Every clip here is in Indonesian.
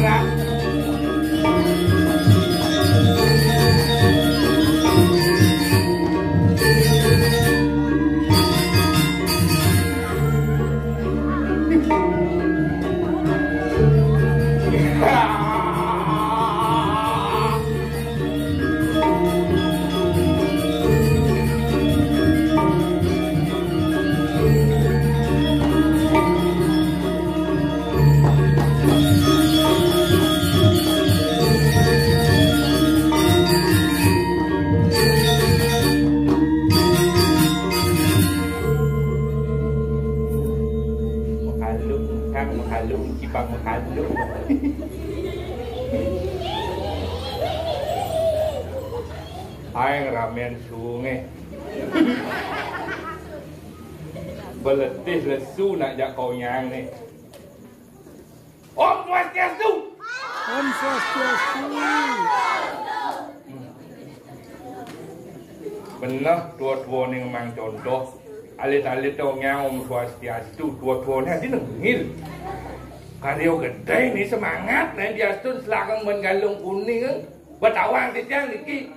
nak. Menghalung, cipang menghalung. Aing ramen sungai. Beletih lesu nak jak kau nyang ni. Om Swastiastu. Om Swastiastu. Benar tua-tua ni memang contoh. Alit-alit tau nyang Om Swastiastu. Tua-tua ni hati nengil. Karyo gede ni semangat ni dia stun selakang menggalung kuning kan. Bertawang di tiang niki.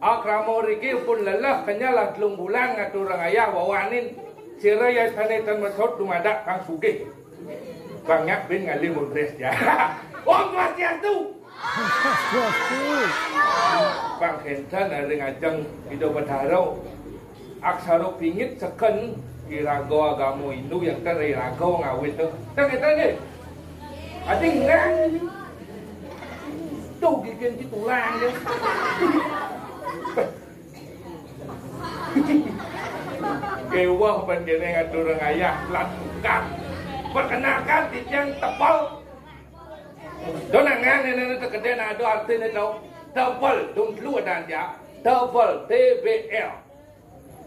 Akramo riki pun lelah kenyalah telung bulan ngatur orang ayah wawanin. Siraya sanetan mesot dumadak kang sugih. Banyak bin ngali mundres ya. Om Swastiastu. Swastiastu. Bang Kencan ada ngajeng hidup berharau. Aksara pingit seken irago agamo Hindu yang terirago ngawit tu. Tengah-tengah. Ating ngang tuh gigin di tulang dia. Kewah penjene ngatur ayah lakukan. Perkenalkan tijang tebal. Donangan ini terkeden ada artinya tau. Tebal dong lu ada dia. Tebal TBL.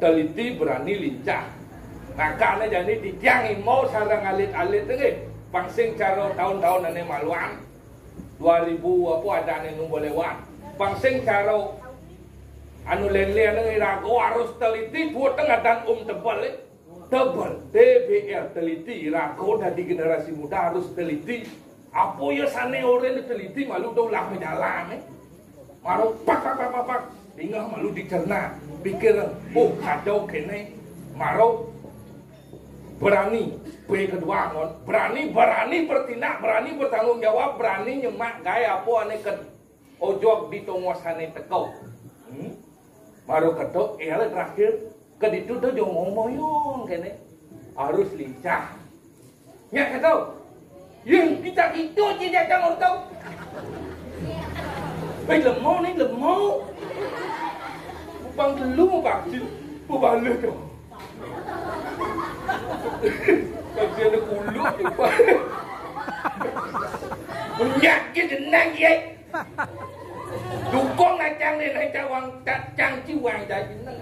Teliti berani lincah. Makanya jadi tijang mau sarang alit-alit ni. Pangsing cara tahun-tahun ini maluan 2000 apa ada ni nunggu lewat. Pangsing cara anu len-len ni rago harus teliti dua tengah dan tebal tebal TBL teliti rago dari generasi muda harus teliti. Apa ya sana orang ni teliti malu dah ulah menjalan malu pak tinggal malu dicerna pikir oh kacau kene malu berani kedua berani bertindak, berani bertanggung jawab, berani nyemak gaya apa ane ke ojok di tongosane tekau. Baru ketok ialah terakhir ke ditu tu jo momoyong kene harus lincah. Nya ketau. Yang kita itu je jangan tahu. Lemau ni lemau. Bang telu bang, balik tu. Kasi ada kuluk juga. Menyakit denang ye. Dukung nacang ni nak cawang cang ciwang jadi nang.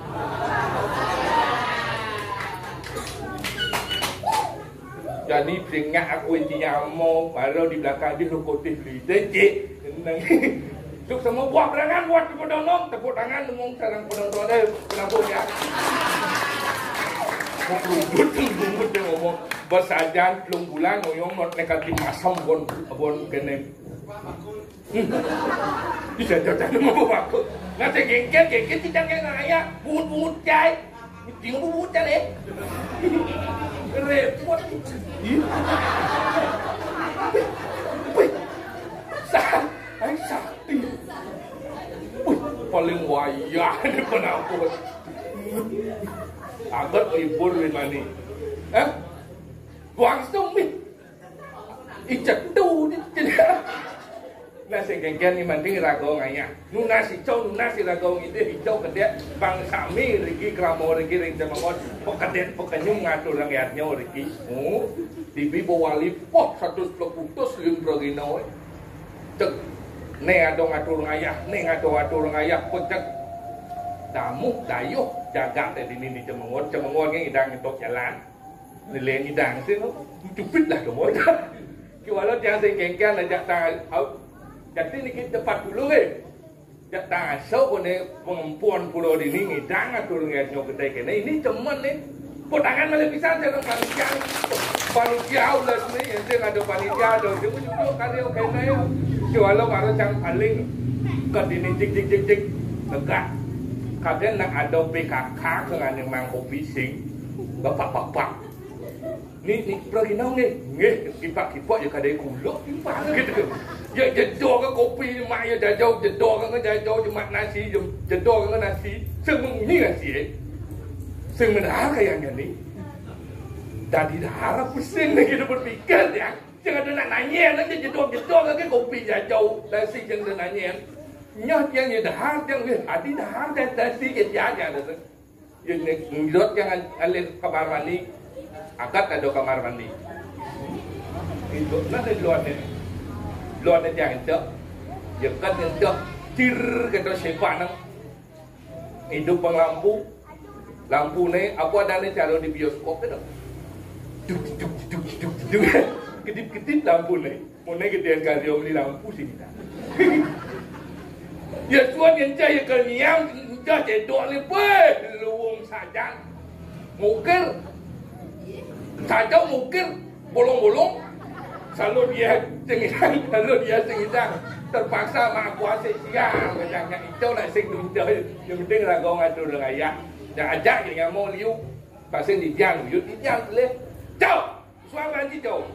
Jadi peringat aku intinya mau baru di belakang dia rokotif lite je. Nang. Duk semua buat berangan buat tepuk tangan, tepuk tangan ngomong sarang penonton dia kenapa ya? Lunggut dia ngomong bersajan telung bulan ngoyong not negatif masam bon kene. Bisa jajan mau aku. Ngate gengkel tidak kena raya bungut cai. Tinggal bungut cai. Repot. Ai sakti. Paling wayah di penakut. Agak libur di mana? Langsung ni. Ijat tu ni. Nasi genggen ni mending rago ngaya. Nunasi rago itu hijau kedek bang kami rigi kramo rigi ring jamangot pekedek pekenyum ngatur rakyatnya rigi. Oh, tibi bawali poh 100 putus lim progino. Cek ne ado ngatur ngayah pecek tamu dayuh jaga di sini di Cemengot ni idang untuk jalan. Nilai idang sih no, cupit lah kamu. Kalau jangan sengkengkan ajak tak, jadi ni kita cepat dulu Jak tak so pun pengempuan pulau di ni idang ngatur ngayah kedai kena ini cuman ni, potangan malah bisa jangan panjang. Panitia ulas ni, yang ada panitia ada. Dia pun juga kali okey na yo. Jual baru cang paling ke dini jik tegak. Kadang nak ada PKK dengan yang mang kopi sing, bapak. Ni pergi nau ni, kipak ya kadang kuluk kipak gitu. Ya jedor ke kopi mak ya jauh jedor ke jauh cuma nasi jedor ke nasi. Semua ni nasi. Semua dah kayaknya ni. Tadi dah harap pusing lagi kita berfikir ya. Jangan ada nak nanya nanti jedor ke kopi jauh nasi jangan nanya. Nhớ yang như dah yang ni hati dah dan tadi kerja aja tu. Yang rot yang alih kamar mandi, akad ada kamar mandi. Itu nanti luar ni jangan cak, jekat yang cak, tir kita sepak nang. Hidup penglampu, lampu ni aku ada ni cara di bioskop tu. Duk, kedip lampu ni. Mana kita kali beli lampu sih kita. Ya tuan yang jaya kerniam dah jedok ni pun luung saja mungkin saja mungkin bolong-bolong selalu dia cengitan terpaksa mak kuasa siang macamnya itu nak sing tunjuk yang penting lah kau ngatur dengan ayah dan ajak yang mau liu pasal di jang boleh jauh suara nanti jauh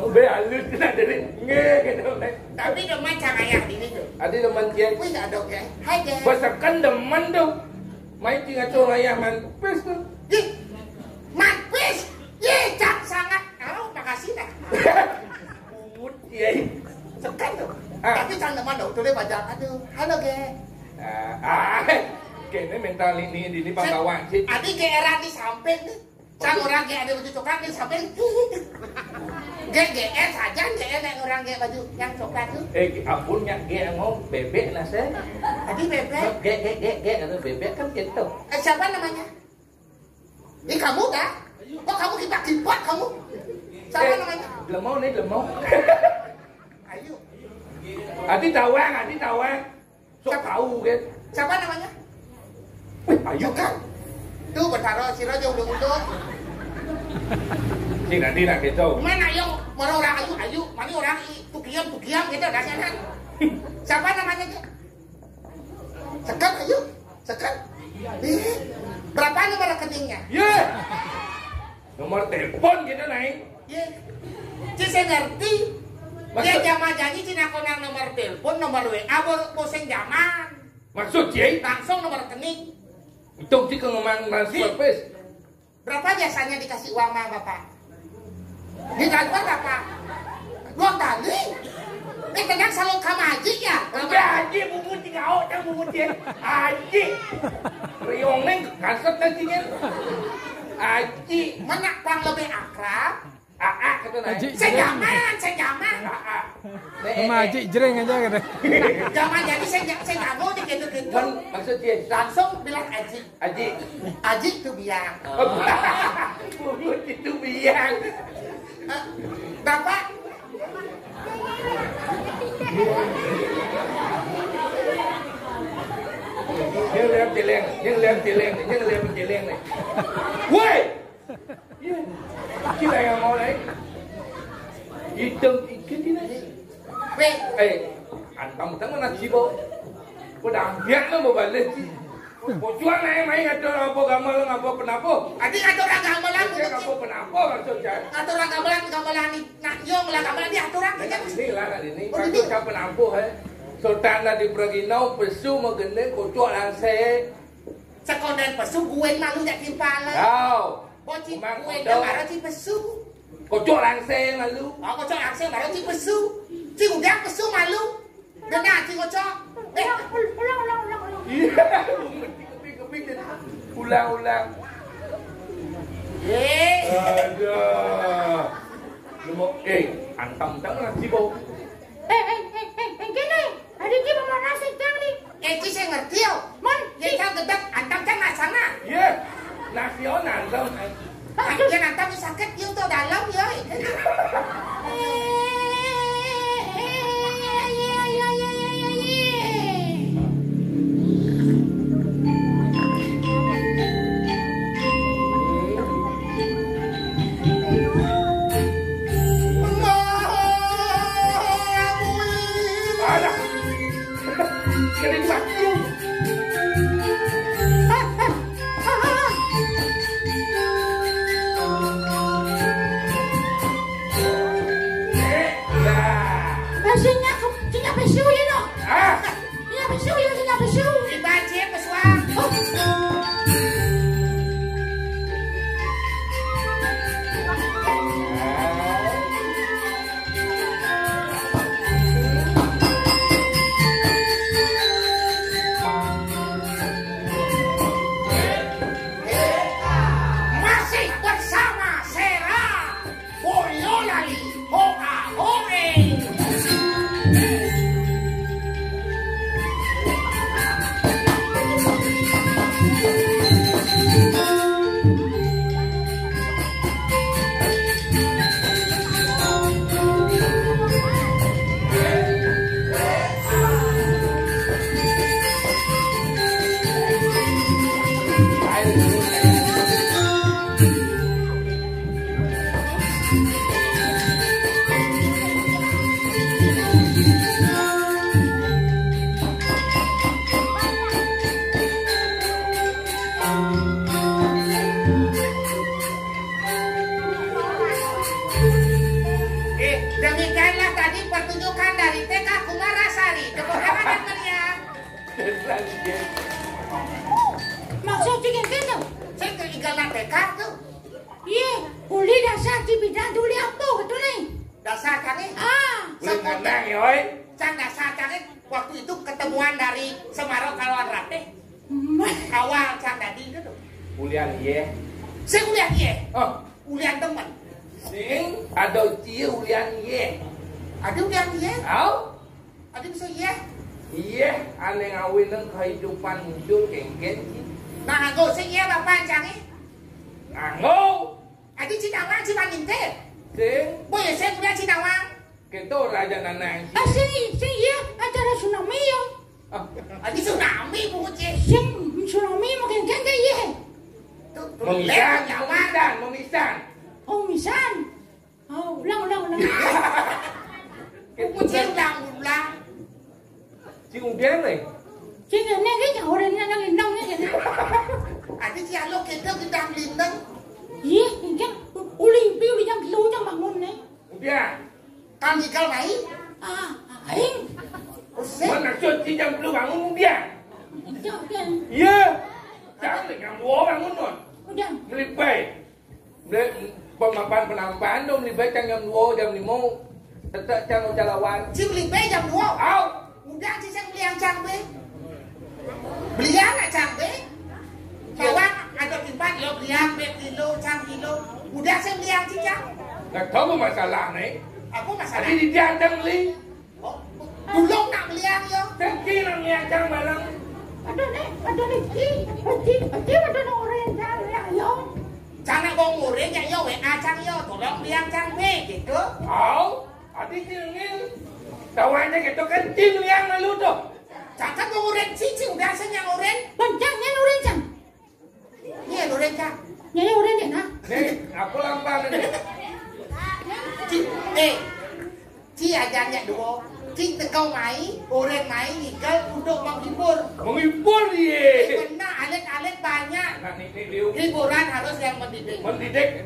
Be halus kena dari nge gitu. Tapi demen cara ayah ini tuh. Adi demen kiai. Wih gak dok ya. Hai deh. Basakan demen tuh. Main tinggal cowok ayah mampus tuh. Ih, mampus. Ye, cak sangat. Oh, makasih dah. Pungut kiai. Sekan tuh. Tapi cang demen dok tuh dia bajak. Aduh, halo ge. Kayaknya mental ini pangkawan sih. Adi geeran di samping nih. Cang orang ge ada baju coklat di samping. GR saja GR yang orang ge baju yang coklat tuh. Ampun yang ge ngomong bebek nase. Adi bebek. Ge atau bebek kan gitu. Siapa namanya? Ini kamu dah? Kok kamu kipak kamu? Siapa namanya? Lemau nih lemau. Ayu. Adi tawang. Sok tahu kan. Siapa namanya? Ayu kan? Tuh bertaruh si Rojo udah. Si nanti nak gitu. Mana yang mana orang ayu, mana orang tukiam gitu dasarnya. Siapa namanya dia? Sekat ayu, sekat. Berapa nomor rekeningnya? Nomor telepon gitu naik. Saya ngerti. Dia zaman janji Cina konang nomor telepon, nomor WA, bosen zaman. Maksud Ciai? Langsung nomor rekening. Itu sih ngomong transfer pes. Berapa biasanya dikasih uang sama bapak? Di transfer berapa? 2 kali. Ini tenang selalu kamu haji ya? Haji bungut tinggal dan bungut Ciai. Haji. Riong neng kasut nantinya. Haji. Mana kurang lebih akrab? Kata naik. Saya nyaman. Sama Haji jreng aja kan. Zaman jadi saya nggak mau gitu-gitu. Maksud Ciai? Langsung bilang Aji. Aji itu biang. Bungut itu biang. Bapak. Yang lihat celeng nih. Woi! Kita yang mau naik. Hitung ikan ini. Weh. Antang mana cibo? Udah biar lo mau balik sih. Kucuan naik main ngatur apa gamelan apa penapo? Adi ngatur orang gamelan. Apa penapo maksudnya? Ngatur orang gamelan ni nak yong lah gamelan dia atur orang kerja. Ini lah ini. Kalau siapa penapo Sultan di Praginau pesu mengenai kucuan langse. Sekonden pesu gue malu jak timpala. Kau. Bocin gue dah baru ci pesu. Kucuan langse malu. Kocok langsung baru ci pesu. Ci udah pesu malu. Dengar ci kocok. Ulang. Iya. Keping. Ulang. Aduh. Lu mau antam mana cibo? Gini. Ada ci mau nasi cang nih. Ci saya ngerti yo. Mon, ya cang gedek antam cang nak sana. Iya. Nasional dong. Yang antam sakit yo tuh dalam yo. anak TK tuh. Iya, uli dasar di bidang tuli apa betul nih? Dasar canggih. Boleh ngenang ya, oi. Cang dasar canggih. Waktu itu ketemuan dari Semarang Kalwan Ratih. Awal Cang Dadi itu tuh. Ulian iya. Saya kuliah iya. Oh, Ulian teman. sing ada cia ulian iya. Ada ulian iya. Au? Ada bisa iya. Iya, aneh ngawin ng kehidupan hidup kengken. Nah, nggo sing iya bapak canggih. Nganggo. Ada Cinawang Cimanding teh. Sing Boy, saya kuliah Cinawang. kento raja nanang. Sing iya acara tsunami yo. Ada tsunami bukunya. Sing tsunami makin gede iya. Memisan, memisan. Oh misan. Oh, ulang. Bukunya ulang. Sing udian nih. Sing ini cái orang yang lindung nya gitu. Ada dialog kita lindeng. Iya, kan uli yang lu yang bangun nih. Udian. Kan dikal mai. Aing. Mana cuci jam lu bangun udian? Jangan. Iya. Jangan dengan gua bangun non. Udah. Melipay. Pemapan penambahan dong melipay jam 2 jam 5. Tetap jangan jalawan. Si beli be jam 2. Au. Udah si saya beli yang cang be. Belian nak cang be. Bawang ada timpan lo belian be kilo cang kilo. Udah saya beli yang cicang. Nggak tahu masalah nih. Apa masalah? Tadi di jandang beli. Dulu nak beli yang yo. Tengki nang nyacang balang. Ada nih, ada orang yang jalan ayo. Jangan bong murid ya yo WA cang yo. Tolong beli yang cang be gitu. Au. Adi cingin. Tawannya gitu kencing liang lalu tuh. Jangan bong murid cici udah saya oren. Panjangnya orang cang. Iya oren cang. Nyanya orang deh nah. Nih, aku lambang nih. Ci ajarnya dua. Ci tekau mai, oren mai, ikel untuk menghibur. Menghibur dia. Benar, alet-alet banyak. Nah, ini liu. Hiburan harus yang mendidik. Mendidik.